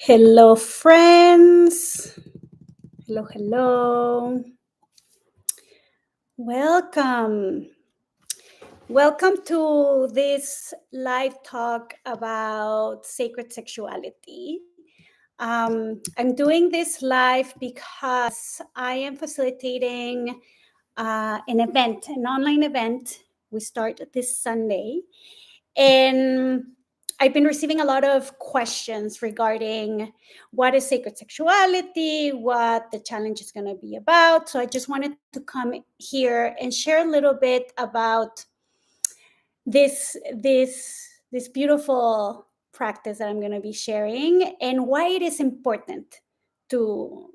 Hello, friends. Hello, hello. Welcome. Welcome to this live talk about sacred sexuality. I'm doing this live because I am facilitating an event, an online event. We start this Sunday. And I've been receiving a lot of questions regarding what is sacred sexuality, what the challenge is going to be about. So I just wanted to come here and share a little bit about this beautiful practice that I'm going to be sharing and why it is important to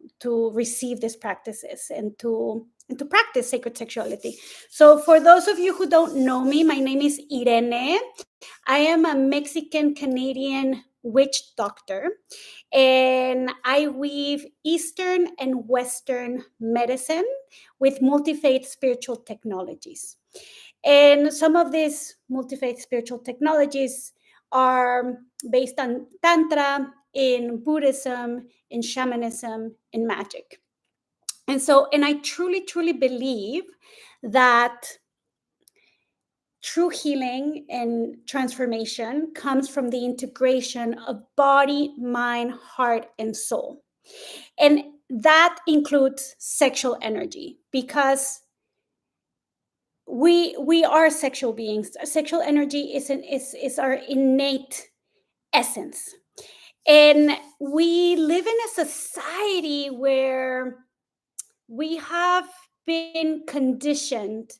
receive these practices and to practice sacred sexuality. So for those of you who don't know me, my name is Irene. I am a Mexican Canadian witch doctor, and I weave Eastern and Western medicine with multi-faith spiritual technologies. And some of these multi-faith spiritual technologies are based on Tantra, in Buddhism, in shamanism, in magic. And I truly, truly believe that true healing and transformation comes from the integration of body, mind, heart, and soul. And that includes sexual energy, because we are sexual beings. Sexual energy is our innate essence. And we live in a society where we have been conditioned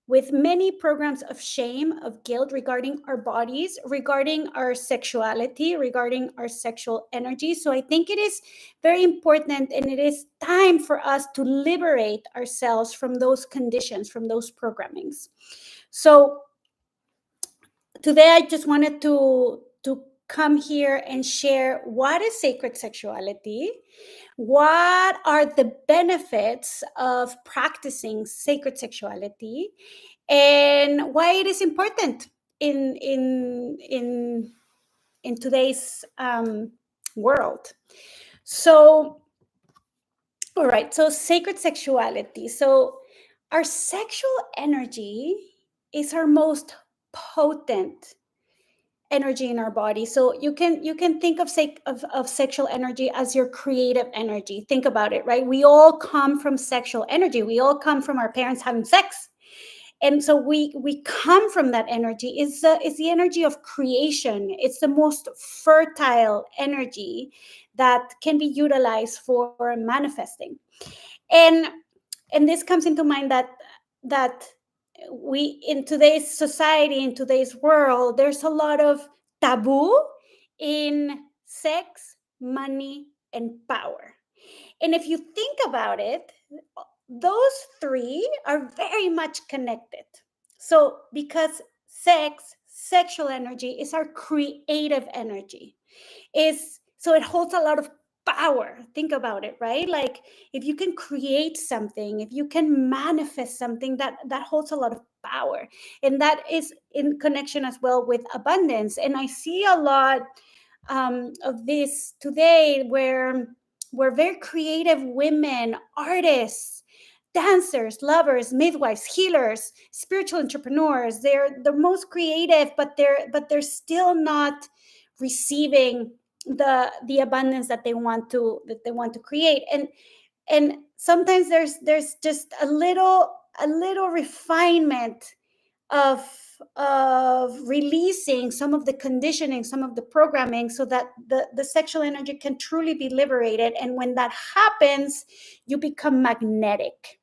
with many programs of shame, of guilt regarding our bodies, regarding our sexuality, regarding our sexual energy. So I think it is very important, and it is time for us to liberate ourselves from those conditions, from those programmings. So today I just wanted to come here and share what is sacred sexuality, what are the benefits of practicing sacred sexuality, and why it is important in today's world. So, all right. So, sacred sexuality. So, our sexual energy is our most potent energy in our body. So you can think of sexual energy as your creative energy. Think about it, right? We all come from sexual energy. We all come from our parents having sex. And so we come from that energy. It's the energy of creation. It's the most fertile energy that can be utilized for manifesting. And this comes into mind that we, in today's society, in today's world, there's a lot of taboo in sex, money, and power. And if you think about it, those three are very much connected. So because sexual energy is our creative energy, is so it holds a lot of power. Think about it, right? Like, if you can create something, if you can manifest something, that holds a lot of power. And that is in connection as well with abundance. And I see a lot of this today, where very creative women, artists, dancers, lovers, midwives, healers, spiritual entrepreneurs, they're the most creative, but they're still not receiving the abundance that they want to create. And sometimes there's just a little refinement of releasing some of the conditioning, some of the programming, so that the sexual energy can truly be liberated. And when that happens, you become magnetic.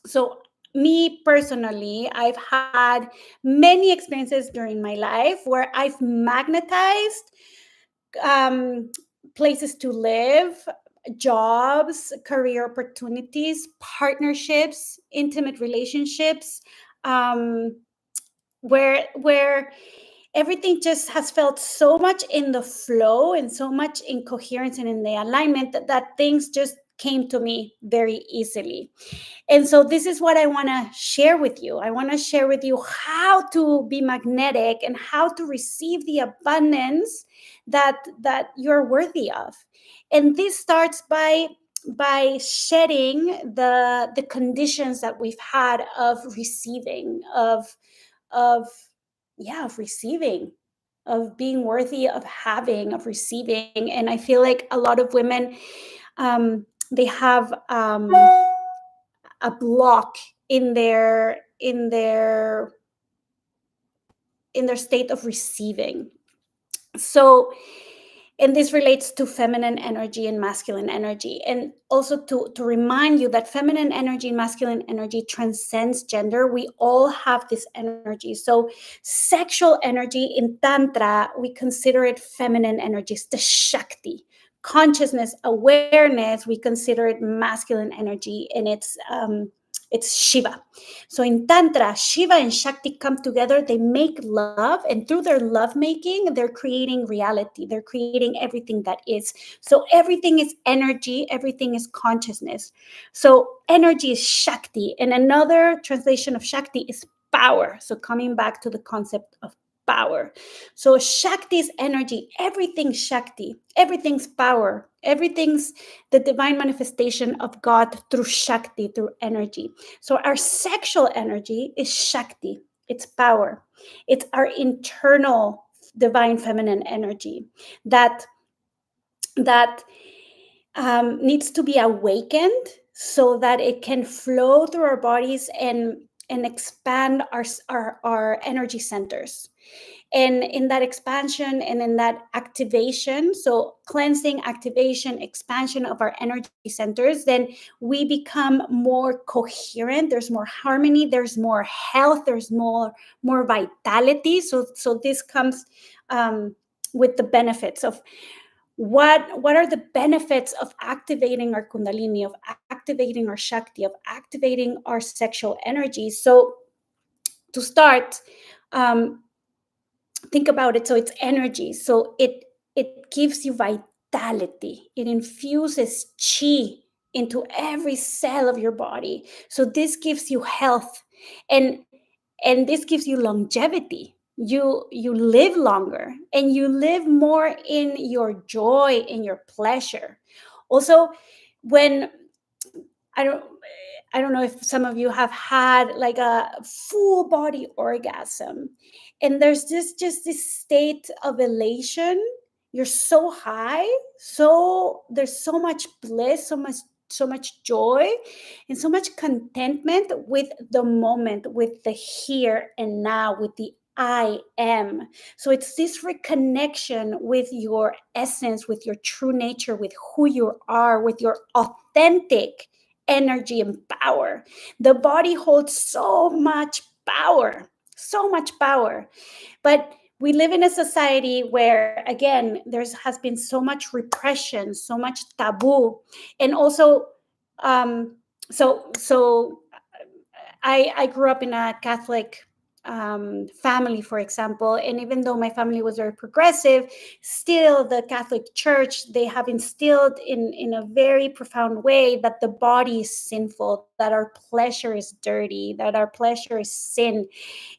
So me personally, I've had many experiences during my life where I've magnetized places to live, jobs, career opportunities, partnerships, intimate relationships, where everything just has felt so much in the flow and so much in coherence and in the alignment that things just came to me very easily. And so this is what I want to share with you. I want to share with you how to be magnetic and how to receive the abundance that you're worthy of. And this starts by shedding the conditions that we've had of receiving, of of receiving, of being worthy, of having, of receiving. And I feel like a lot of women, they have a block in their state of receiving. So, and this relates to feminine energy and masculine energy, and also to remind you that feminine energy and masculine energy transcends gender. We all have this energy. So sexual energy in tantra, we consider it feminine energy, it's the shakti. Consciousness, awareness, we consider it masculine energy, and it's Shiva. So in Tantra, Shiva and Shakti come together, they make love, and through their love making, they're creating reality. They're creating everything that is. So everything is energy, everything is consciousness. So energy is Shakti, and another translation of Shakti is power. So coming back to the concept of power. So Shakti is energy, everything's Shakti, everything's power, everything's the divine manifestation of God through Shakti, through energy. So our sexual energy is Shakti, it's power. It's our internal divine feminine energy that needs to be awakened so that it can flow through our bodies and expand our energy centers. And in that expansion and in that activation, so cleansing, activation, expansion of our energy centers, then we become more coherent. There's more harmony, there's more health, there's more vitality. So this comes with the benefits of what are the benefits of activating our kundalini, of activating our shakti, of activating our sexual energy. So to start, think about it. So it's energy. So it gives you vitality. It infuses chi into every cell of your body. So this gives you health, and this gives you longevity. You live longer, and you live more in your joy, in your pleasure. Also, when I don't know if some of you have had like a full body orgasm, and there's just this state of elation. You're so high, so there's so much bliss, so much joy, and so much contentment with the moment, with the here and now, with the I am. So it's this reconnection with your essence, with your true nature, with who you are, with your authentic energy and power. The body holds so much power, so much power. But we live in a society where, again, there has been so much repression, so much taboo, and also, so I grew up in a Catholic family, for example, and even though my family was very progressive, still the Catholic Church, they have instilled in a very profound way that the body is sinful, that our pleasure is dirty, that our pleasure is sin.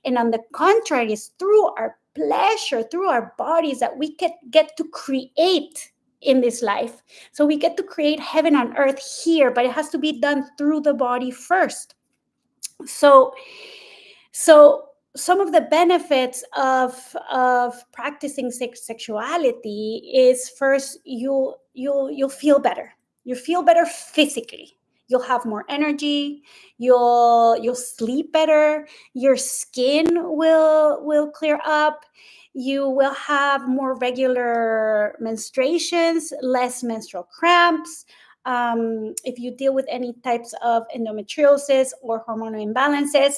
And on the contrary, it's through our pleasure, through our bodies, that we get to create in this life. So we get to create heaven on earth here, but it has to be done through the body first. So some of the benefits of practicing sexuality is, first, you'll feel better. You feel better physically. You'll have more energy. You'll sleep better. Your skin will clear up. You will have more regular menstruations, less menstrual cramps. If you deal with any types of endometriosis or hormonal imbalances,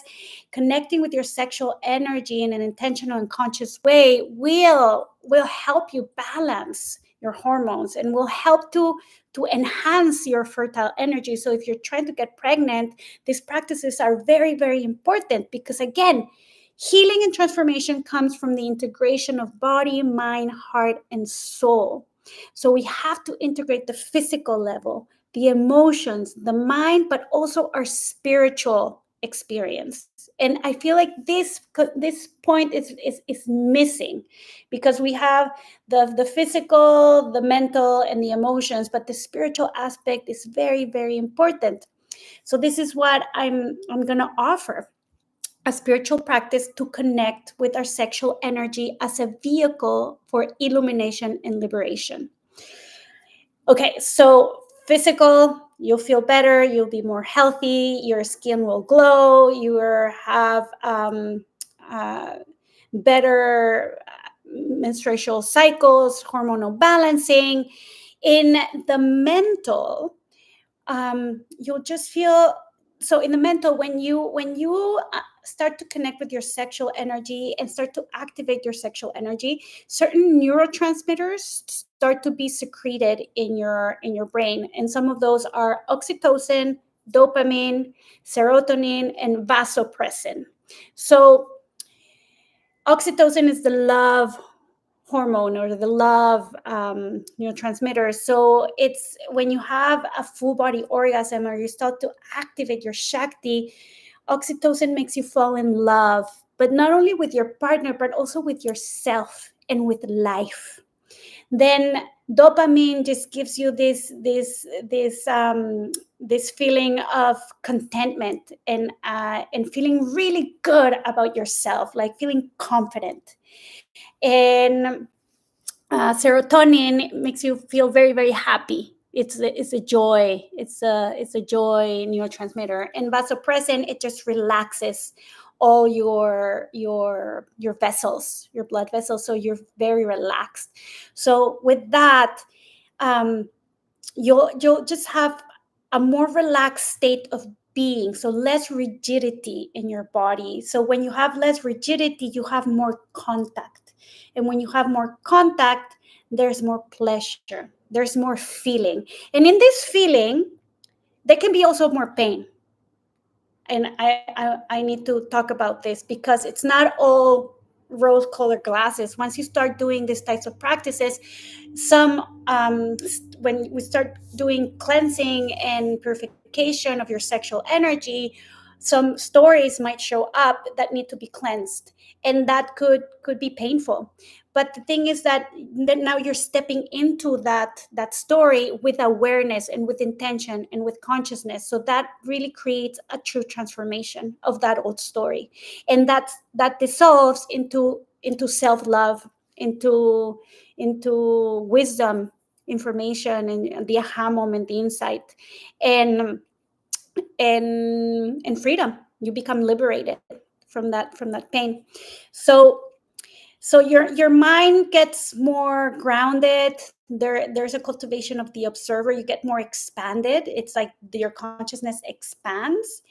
connecting with your sexual energy in an intentional and conscious way will help you balance your hormones and will help to enhance your fertile energy. So if you're trying to get pregnant, these practices are very, very important, because again, healing and transformation comes from the integration of body, mind, heart, and soul. So we have to integrate the physical level, the emotions, the mind, but also our spiritual experience. And I feel like this point is missing, because we have the physical, the mental, and the emotions, but the spiritual aspect is very, very important. So this is what I'm going to offer: a spiritual practice to connect with our sexual energy as a vehicle for illumination and liberation. Okay, so physical, you'll feel better, you'll be more healthy, your skin will glow, you will have uh, better menstrual cycles, hormonal balancing. In the mental, you'll just feel, so in the mental, when you start to connect with your sexual energy and start to activate your sexual energy, certain neurotransmitters start to be secreted in your brain, and some of those are oxytocin, dopamine, serotonin, and vasopressin. So oxytocin is the love hormone, or the love neurotransmitter. So it's when you have a full body orgasm, or you start to activate your Shakti, oxytocin makes you fall in love, but not only with your partner, but also with yourself and with life. Then dopamine just gives you this feeling of contentment, and feeling really good about yourself, like feeling confident. And serotonin makes you feel very, very happy. It's a joy. It's a joy neurotransmitter. And vasopressin, it just relaxes all your vessels, your blood vessels, so you're very relaxed. So with that, um, you'll just have a more relaxed state of being, so less rigidity in your body. So when you have less rigidity, you have more contact, and when you have more contact, there's more pleasure, there's more feeling, and in this feeling there can be also more pain. And I need to talk about this, because it's not all rose colored glasses. Once you start doing these types of practices, some when we start doing cleansing and purification of your sexual energy, some stories might show up that need to be cleansed, and that could be painful. But the thing is that now you're stepping into that story with awareness and with intention and with consciousness, so that really creates a true transformation of that old story, and that dissolves into self-love, into wisdom, information, and the aha moment, the insight, and and freedom. You become liberated from that pain. So so your mind gets more grounded. There's a cultivation of the observer. You get more expanded. It's like your consciousness expands.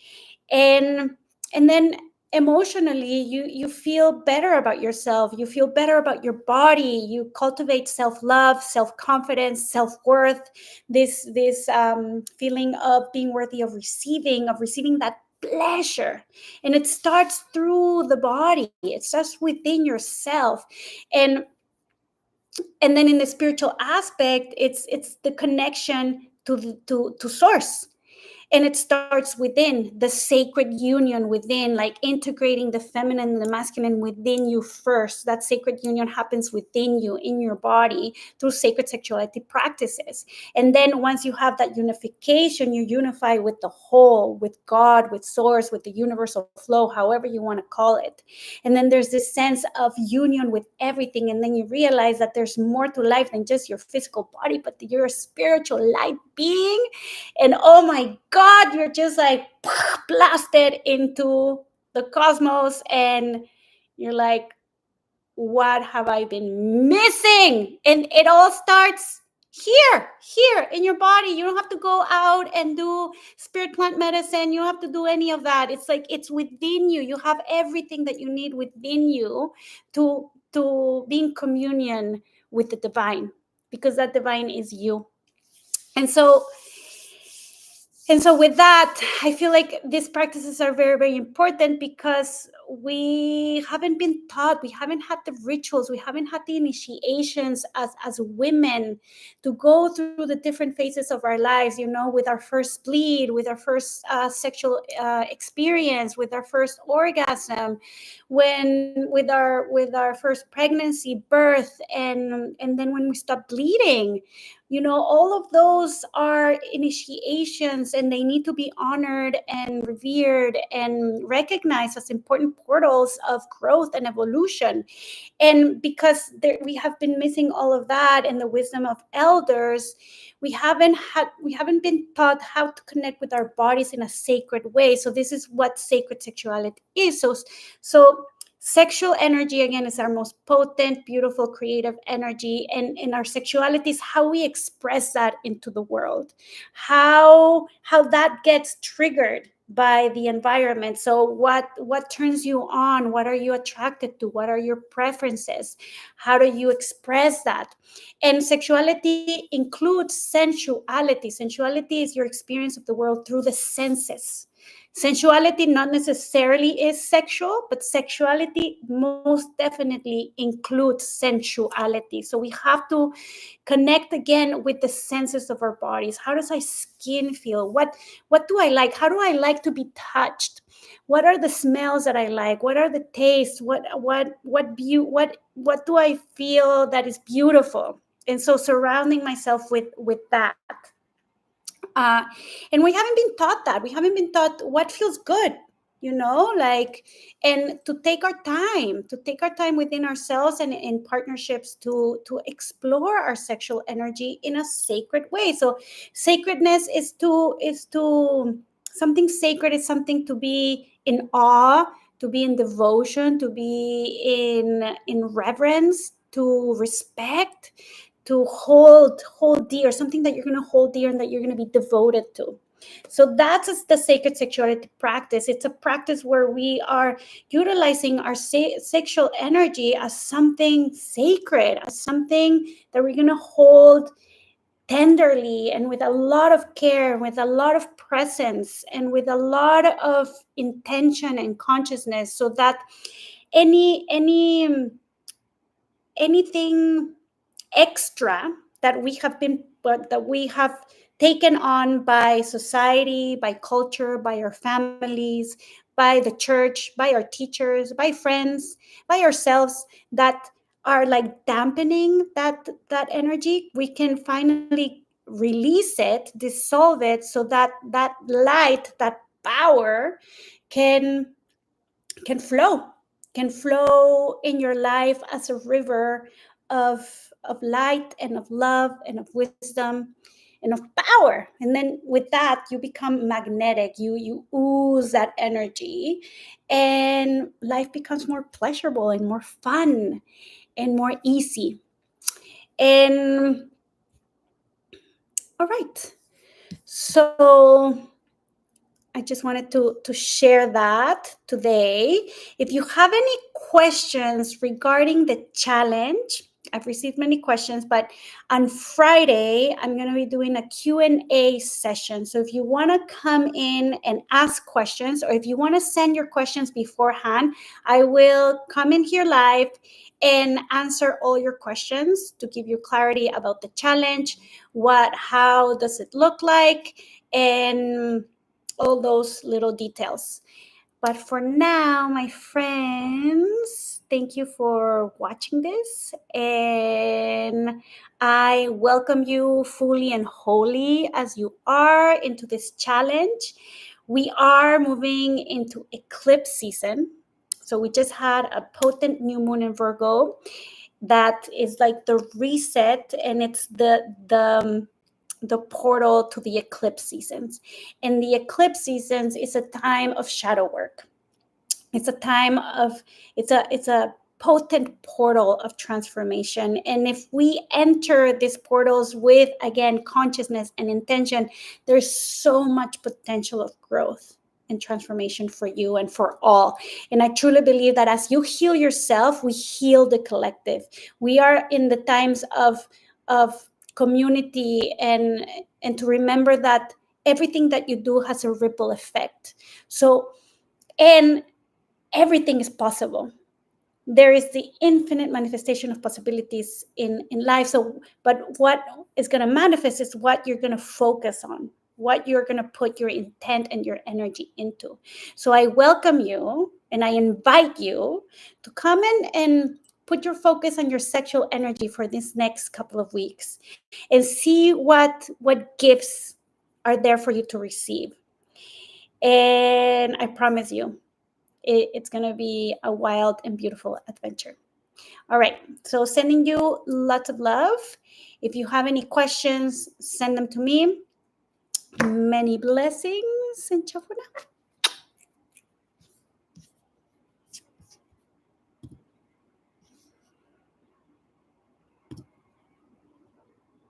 And and then emotionally, you feel better about yourself, you feel better about your body, you cultivate self-love, self-confidence, self-worth, this feeling of being worthy of receiving that pleasure. And it starts through the body, it starts within yourself. And and then in the spiritual aspect, it's the connection to source. And it starts within, the sacred union within, like integrating the feminine and the masculine within you first. That sacred union happens within you, in your body, through sacred sexuality practices. And then once you have that unification, you unify with the whole, with God, with source, with the universal flow, however you want to call it. And then there's this sense of union with everything, and then you realize that there's more to life than just your physical body, but that you're a spiritual light being. And oh my God, you're just like blasted into the cosmos, and you're like, what have I been missing? And it all starts here in your body. You don't have to go out and do spirit plant medicine. You don't have to do any of that. It's like it's within you. You have everything that you need within you to be in communion with the divine, because that divine is you. And so And so with that, I feel like these practices are very, very important because we haven't been taught, we haven't had the rituals, we haven't had the initiations as women to go through the different phases of our lives, with our first bleed, with our first sexual experience, with our first orgasm, with our first pregnancy, birth, and then when we stop bleeding. All of those are initiations, and they need to be honored and revered and recognized as important portals of growth and evolution. And because we have been missing all of that and the wisdom of elders, we haven't been taught how to connect with our bodies in a sacred way. So this is what sacred sexuality is. So sexual energy, again, is our most potent, beautiful, creative energy, and in our sexuality is how we express that into the world, how that gets triggered by the environment. So what turns you on? What are you attracted to? What are your preferences? How do you express that? And sexuality includes sensuality. Sensuality is your experience of the world through the senses. Sensuality not necessarily is sexual, but sexuality most definitely includes sensuality. So we have to connect again with the senses of our bodies. How does our skin feel? What do I like? How do I like to be touched? What are the smells that I like? What are the tastes? What do I feel that is beautiful? And so surrounding myself with that. uh, and we haven't been taught that. We haven't been taught what feels good, like, and to take our time within ourselves and in partnerships to explore our sexual energy in a sacred way. So sacredness is to something sacred is something to be in awe, to be in devotion, to be in reverence, to respect, to hold dear, something that you're going to hold dear and that you're going to be devoted to. So that's the sacred sexuality practice. It's a practice where we are utilizing our sexual energy as something sacred, as something that we're going to hold tenderly and with a lot of care, with a lot of presence, and with a lot of intention and consciousness, so that anything extra that we have taken on by society, by culture, by our families, by the church, by our teachers, by friends, by ourselves, that are like dampening that energy, we can finally release it, dissolve it, so that light, that power can can flow can flow in your life as a river of light and of love and of wisdom and of power. And then with that, you become magnetic. You ooze that energy, and life becomes more pleasurable and more fun and more easy. And all right, so I just wanted to share that today. If you have any questions regarding the challenge, I've received many questions, but on Friday, I'm going to be doing a Q&A session. So if you want to come in and ask questions, or if you want to send your questions beforehand, I will come in here live and answer all your questions to give you clarity about the challenge, how does it look like, and all those little details. But for now, my friends, thank you for watching this. And I welcome you fully and wholly as you are into this challenge. We are moving into eclipse season. So we just had a potent new moon in Virgo that is like the reset, and it's the portal to the eclipse seasons. And the eclipse seasons is a time of shadow work. It's a time of it's a potent portal of transformation. And if we enter these portals with, again, consciousness and intention, there's so much potential of growth and transformation for you and for all. And I truly believe that as you heal yourself, we heal the collective. We are in the times of community, and to remember that everything that you do has a ripple effect. So, and everything is possible. There is the infinite manifestation of possibilities in life. So, but what is going to manifest is what you're going to focus on, what you're going to put your intent and your energy into. So I welcome you and I invite you to come in and put your focus on your sexual energy for this next couple of weeks and see what gifts are there for you to receive. And I promise you, it's going to be a wild and beautiful adventure. All right. So sending you lots of love. If you have any questions, send them to me. Many blessings and ciao for now.